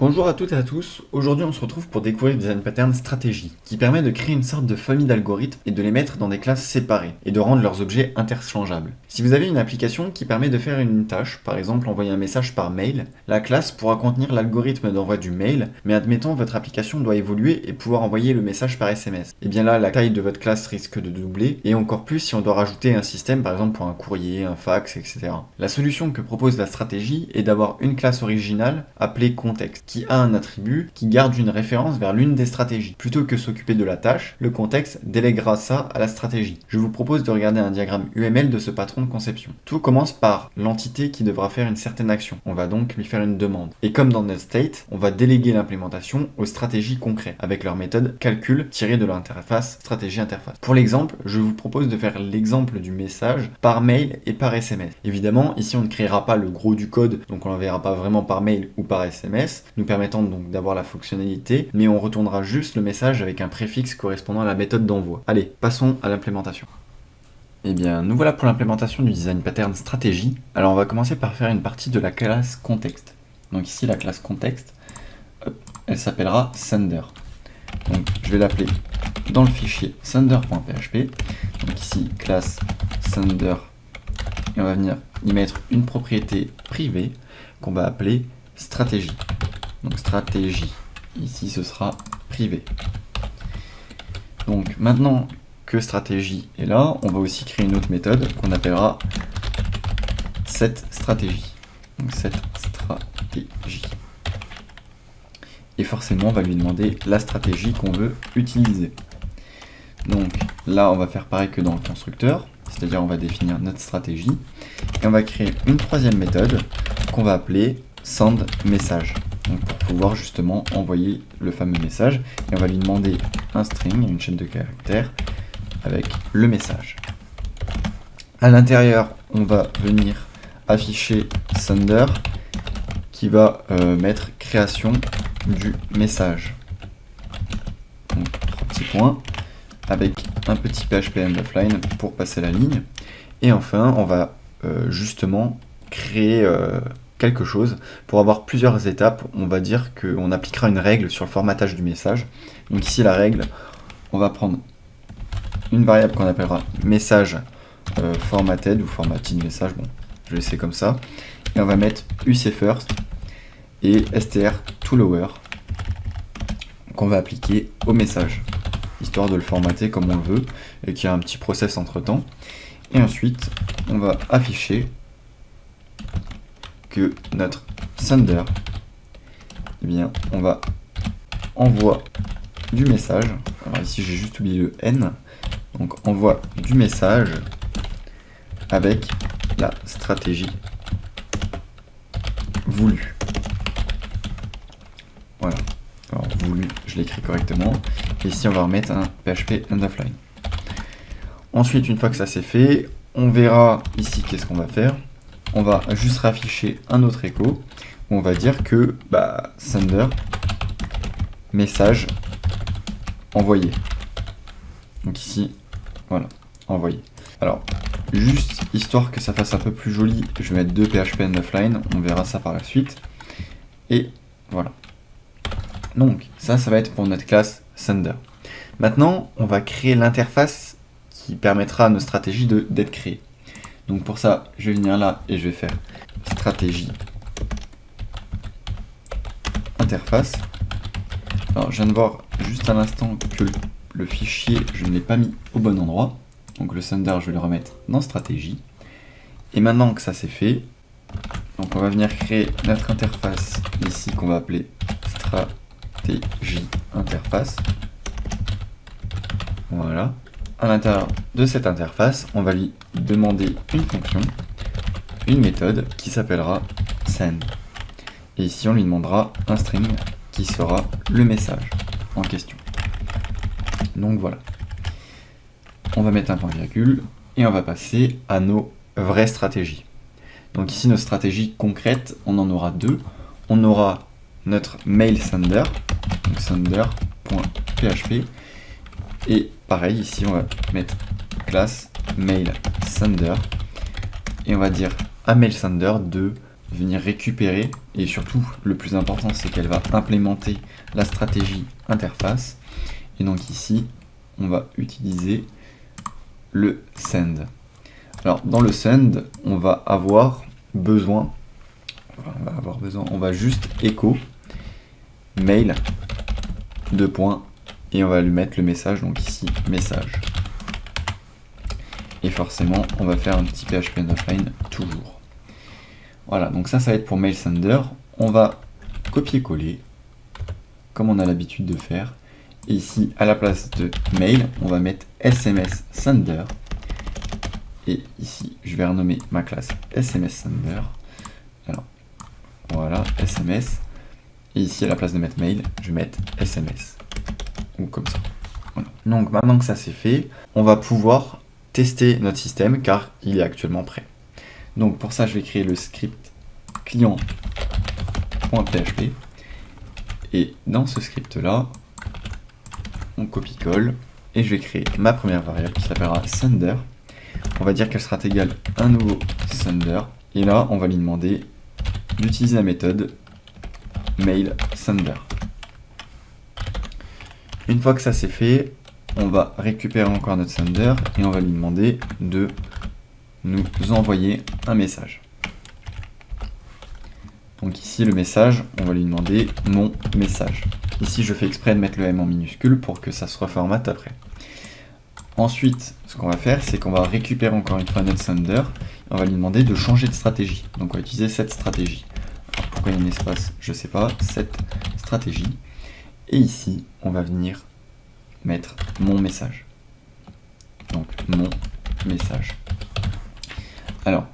Bonjour à toutes et à tous, aujourd'hui on se retrouve pour découvrir Design Pattern Stratégie, qui permet de créer une sorte de famille d'algorithmes et de les mettre dans des classes séparées, et de rendre leurs objets interchangeables. Si vous avez une application qui permet de faire une tâche, par exemple envoyer un message par mail, la classe pourra contenir l'algorithme d'envoi du mail, mais admettons votre application doit évoluer et pouvoir envoyer le message par SMS. Et bien là, la taille de votre classe risque de doubler, et encore plus si on doit rajouter un système par exemple pour un courrier, un fax, etc. La solution que propose la stratégie est d'avoir une classe originale appelée contexte, qui a un attribut qui garde une référence vers l'une des stratégies. Plutôt que s'occuper de la tâche, le contexte délèguera ça à la stratégie. Je vous propose de regarder un diagramme UML de ce patron de conception. Tout commence par l'entité qui devra faire une certaine action. On va donc lui faire une demande. Et comme dans NetState, on va déléguer l'implémentation aux stratégies concrètes, avec leur méthode calcul tirée de l'interface stratégie-interface. Pour l'exemple, je vous propose de faire l'exemple du message par mail et par SMS. Évidemment, ici on ne créera pas le gros du code, donc on l'enverra pas vraiment par mail ou par SMS, nous permettant donc d'avoir la fonctionnalité, mais on retournera juste le message avec un préfixe correspondant à la méthode d'envoi. Allez, passons à l'implémentation. Eh bien, nous voilà pour l'implémentation du design pattern stratégie. Alors on va commencer par faire une partie de la classe contexte. Donc ici la classe contexte, elle s'appellera sender. Donc je vais l'appeler dans le fichier sender.php. Donc ici classe sender, et on va venir y mettre une propriété privée qu'on va appeler stratégie. Donc stratégie, ici ce sera privé. Donc maintenant que stratégie est là, on va aussi créer une autre méthode qu'on appellera setStratégie. Donc setStratégie. Et forcément on va lui demander la stratégie qu'on veut utiliser. Donc là on va faire pareil que dans le constructeur, c'est-à-dire on va définir notre stratégie et on va créer une troisième méthode qu'on va appeler sendMessage. Donc pour pouvoir justement envoyer le fameux message, et on va lui demander un string, une chaîne de caractères avec le message. À l'intérieur, on va venir afficher sender qui va mettre création du message. Donc 3 petits points avec un petit PHP end of line pour passer la ligne. Et enfin, on va justement créer quelque chose. Pour avoir plusieurs étapes, on va dire qu'on appliquera une règle sur le formatage du message. Donc ici, la règle, on va prendre une variable qu'on appellera message formatted ou formatted message, bon, je vais laisser comme ça. Et on va mettre UCFirst et str to lower qu'on va appliquer au message, histoire de le formater comme on le veut et qu'il y a un petit process entre temps. Et ensuite, on va afficher que notre sender, eh bien, on va envoie du message. Alors ici, j'ai juste oublié le N. Donc, envoie du message avec la stratégie voulue. Voilà. Alors, voulu, je l'écris correctement. Et ici, on va remettre un PHP end of line. Ensuite, une fois que ça c'est fait, on verra ici qu'est-ce qu'on va faire. On va juste rafficher un autre écho où on va dire que sender message envoyé. Donc ici, voilà, envoyé. Alors, juste histoire que ça fasse un peu plus joli, je vais mettre deux PHP end of line, on verra ça par la suite. Et voilà. Donc, ça va être pour notre classe sender. Maintenant, on va créer l'interface qui permettra à nos stratégies d'être créées. Donc pour ça, je vais venir là et je vais faire stratégie interface. Alors je viens de voir juste à l'instant que le fichier, je ne l'ai pas mis au bon endroit. Donc le sender, je vais le remettre dans stratégie. Et maintenant que ça c'est fait, donc on va venir créer notre interface ici qu'on va appeler stratégie interface. Voilà. À l'intérieur de cette interface, on va lui demander une fonction, une méthode qui s'appellera send. Et ici, on lui demandera un string qui sera le message en question. Donc voilà. On va mettre un point virgule et on va passer à nos vraies stratégies. Donc ici, nos stratégies concrètes, on en aura deux. On aura notre mail sender, donc sender.php. Et pareil, ici, on va mettre classe mail sender. Et on va dire à mail sender de venir récupérer, et surtout le plus important c'est qu'elle va implémenter la stratégie interface. Et donc ici on va utiliser le send. Alors dans le send on va avoir besoin, on va juste echo mail deux points et on va lui mettre le message, donc ici message. Et forcément on va faire un petit PHP offline toujours. Voilà, donc ça va être pour mail sender. On va copier-coller comme on a l'habitude de faire. Et ici à la place de mail on va mettre SMS sender. Et ici je vais renommer ma classe SMS sender. Alors voilà, SMS. Et ici à la place de mettre mail je vais mettre SMS. Ou comme ça. Voilà. Donc maintenant que ça c'est fait, on va pouvoir tester notre système car il est actuellement prêt. Donc pour ça je vais créer le script client.php et dans ce script là on copie-colle et je vais créer ma première variable qui s'appellera sender. On va dire qu'elle sera égale à un nouveau sender et là on va lui demander d'utiliser la méthode mail sender. Une fois que ça c'est fait, on va récupérer encore notre sender et on va lui demander de nous envoyer un message. Donc ici le message, on va lui demander mon message. Ici je fais exprès de mettre le M en minuscule pour que ça se reformate après. Ensuite, ce qu'on va faire, c'est qu'on va récupérer encore une fois notre sender et on va lui demander de changer de stratégie. Donc on va utiliser cette stratégie. Alors, pourquoi il y a un espace, je sais pas, cette stratégie. Et ici, on va venir mettre mon message. Donc mon message. Alors,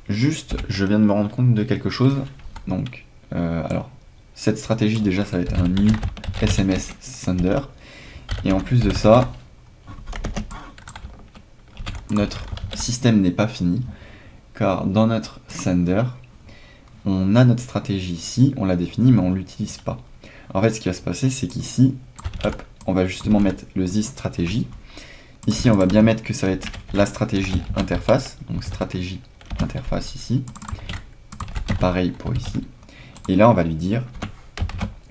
juste, je viens de me rendre compte de quelque chose. Donc, alors, cette stratégie, déjà, ça va être un new SMS sender. Et en plus de ça, notre système n'est pas fini, car dans notre sender, on a notre stratégie ici, on l'a définie, mais on ne l'utilise pas. En fait, ce qui va se passer, c'est qu'ici, hop, on va justement mettre le this stratégie. Ici, on va bien mettre que ça va être la stratégie interface, donc stratégie interface ici. Pareil pour ici. Et là, on va lui dire,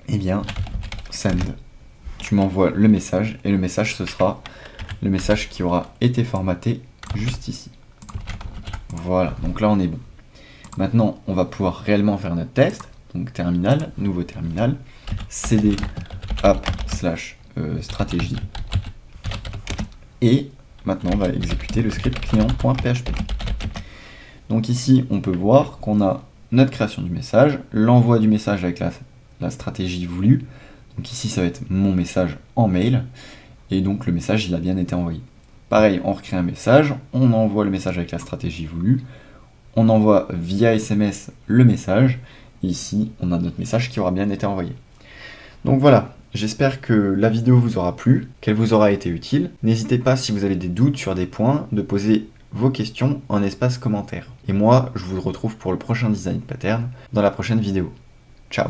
eh bien, send. Tu m'envoies le message, et le message, ce sera le message qui aura été formaté juste ici. Voilà, donc là, on est bon. Maintenant, on va pouvoir réellement faire notre test. Donc terminal, nouveau terminal, cd app / stratégie. Et maintenant, on va exécuter le script client.php. Donc ici, on peut voir qu'on a notre création du message, l'envoi du message avec la stratégie voulue. Donc ici, ça va être mon message en mail. Et donc le message, il a bien été envoyé. Pareil, on recrée un message, on envoie le message avec la stratégie voulue. On envoie via SMS le message. Et ici, on a notre message qui aura bien été envoyé. Donc voilà, j'espère que la vidéo vous aura plu, qu'elle vous aura été utile. N'hésitez pas, si vous avez des doutes sur des points, de poser vos questions en espace commentaire. Et moi, je vous retrouve pour le prochain design pattern dans la prochaine vidéo. Ciao!